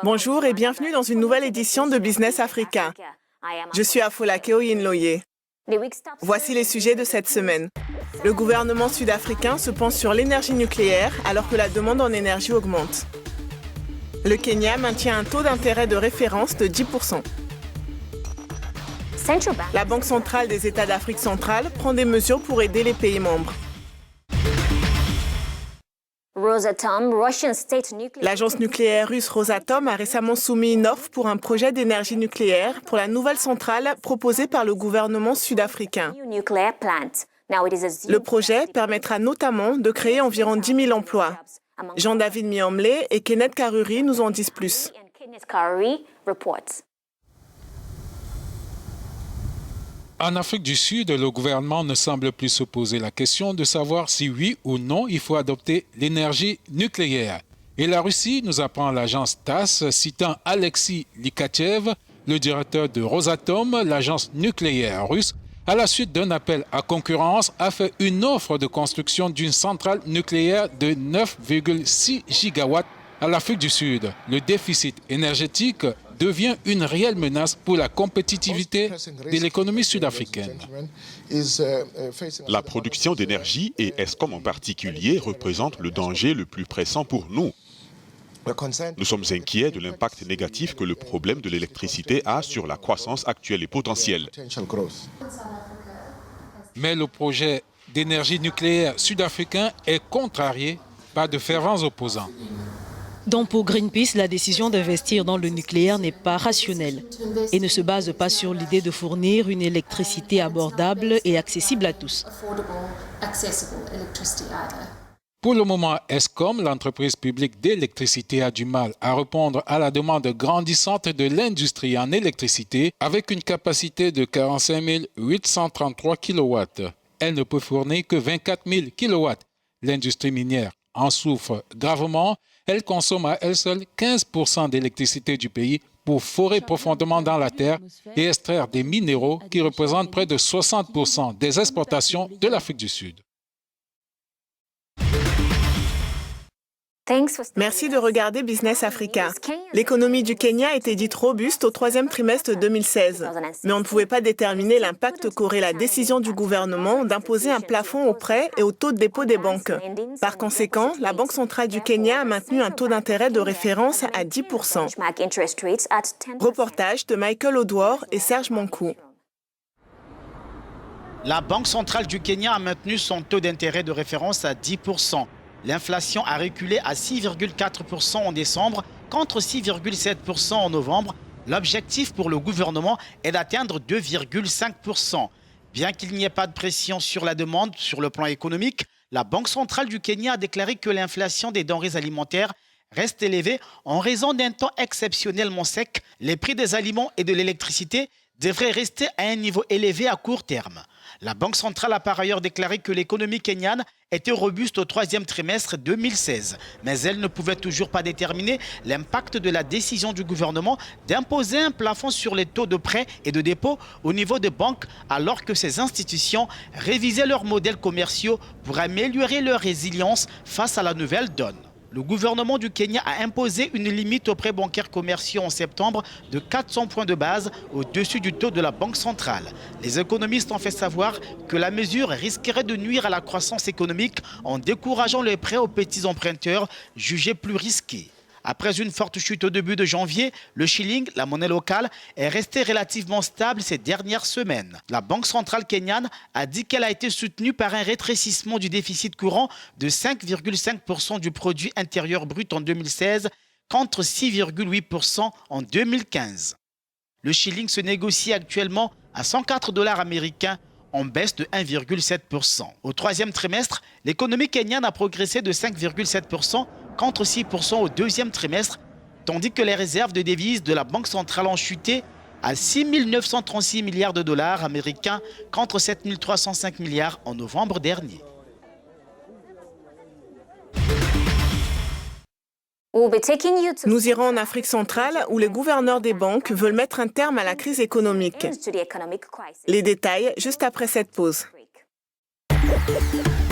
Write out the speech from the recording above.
Bonjour et bienvenue dans une nouvelle édition de Business Africa. Je suis Afolake Oyinloye. Voici les sujets de cette semaine. Le gouvernement sud-africain se penche sur l'énergie nucléaire alors que la demande en énergie augmente. Le Kenya maintient un taux d'intérêt de référence de 10%. La Banque centrale des États d'Afrique centrale prend des mesures pour aider les pays membres. L'agence nucléaire russe Rosatom a récemment soumis une offre pour un projet d'énergie nucléaire pour la nouvelle centrale proposée par le gouvernement sud-africain. Le projet permettra notamment de créer environ 10 000 emplois. Jean-David Miomle et Kenneth Karuri nous en disent plus. En Afrique du Sud, le gouvernement ne semble plus se poser la question de savoir si oui ou non il faut adopter l'énergie nucléaire. Et la Russie, nous apprend l'agence TASS, citant Alexis Likachev, le directeur de Rosatom, l'agence nucléaire russe, à la suite d'un appel à concurrence, a fait une offre de construction d'une centrale nucléaire de 9,6 gigawatts à l'Afrique du Sud. Le déficit énergétique devient une réelle menace pour la compétitivité de l'économie sud-africaine. La production d'énergie et Eskom en particulier représente le danger le plus pressant pour nous. Nous sommes inquiets de l'impact négatif que le problème de l'électricité a sur la croissance actuelle et potentielle. Mais le projet d'énergie nucléaire sud-africain est contrarié par de fervents opposants. Donc pour Greenpeace, la décision d'investir dans le nucléaire n'est pas rationnelle et ne se base pas sur l'idée de fournir une électricité abordable et accessible à tous. Pour le moment, Eskom, l'entreprise publique d'électricité, a du mal à répondre à la demande grandissante de l'industrie en électricité avec une capacité de 45 833 kW. Elle ne peut fournir que 24 000 kW. L'industrie minière en souffre gravement. Elle consomme à elle seule 15% d'électricité du pays pour forer profondément dans la terre et extraire des minéraux qui représentent près de 60% des exportations de l'Afrique du Sud. Merci de regarder Business Africa. L'économie du Kenya était dite robuste au troisième trimestre 2016, mais on ne pouvait pas déterminer l'impact qu'aurait la décision du gouvernement d'imposer un plafond aux prêts et aux taux de dépôt des banques. Par conséquent, la Banque centrale du Kenya a maintenu un taux d'intérêt de référence à 10%. Reportage de Michael Odwor et Serge Mankou. La Banque centrale du Kenya a maintenu son taux d'intérêt de référence à 10%. L'inflation a reculé à 6,4% en décembre contre 6,7% en novembre. L'objectif pour le gouvernement est d'atteindre 2,5%. Bien qu'il n'y ait pas de pression sur la demande sur le plan économique, la Banque centrale du Kenya a déclaré que l'inflation des denrées alimentaires reste élevée en raison d'un temps exceptionnellement sec. Les prix des aliments et de l'électricité devraient rester à un niveau élevé à court terme. La Banque centrale a par ailleurs déclaré que l'économie kenyane était robuste au troisième trimestre 2016, mais elle ne pouvait toujours pas déterminer l'impact de la décision du gouvernement d'imposer un plafond sur les taux de prêts et de dépôt au niveau des banques, alors que ces institutions révisaient leurs modèles commerciaux pour améliorer leur résilience face à la nouvelle donne. Le gouvernement du Kenya a imposé une limite aux prêts bancaires commerciaux en septembre de 400 points de base au-dessus du taux de la Banque centrale. Les économistes ont fait savoir que la mesure risquerait de nuire à la croissance économique en décourageant les prêts aux petits emprunteurs jugés plus risqués. Après une forte chute au début de janvier, le shilling, la monnaie locale, est resté relativement stable ces dernières semaines. La Banque centrale kenyane a dit qu'elle a été soutenue par un rétrécissement du déficit courant de 5,5% du produit intérieur brut en 2016 contre 6,8% en 2015. Le shilling se négocie actuellement à 104 $ américains en baisse de 1,7%. Au troisième trimestre, l'économie kenyane a progressé de 5,7% contre 6% au deuxième trimestre, tandis que les réserves de devises de la Banque centrale ont chuté à 6 936 milliards de dollars américains contre 7 305 milliards en novembre dernier. Nous irons en Afrique centrale où les gouverneurs des banques veulent mettre un terme à la crise économique. Les détails juste après cette pause. Africa.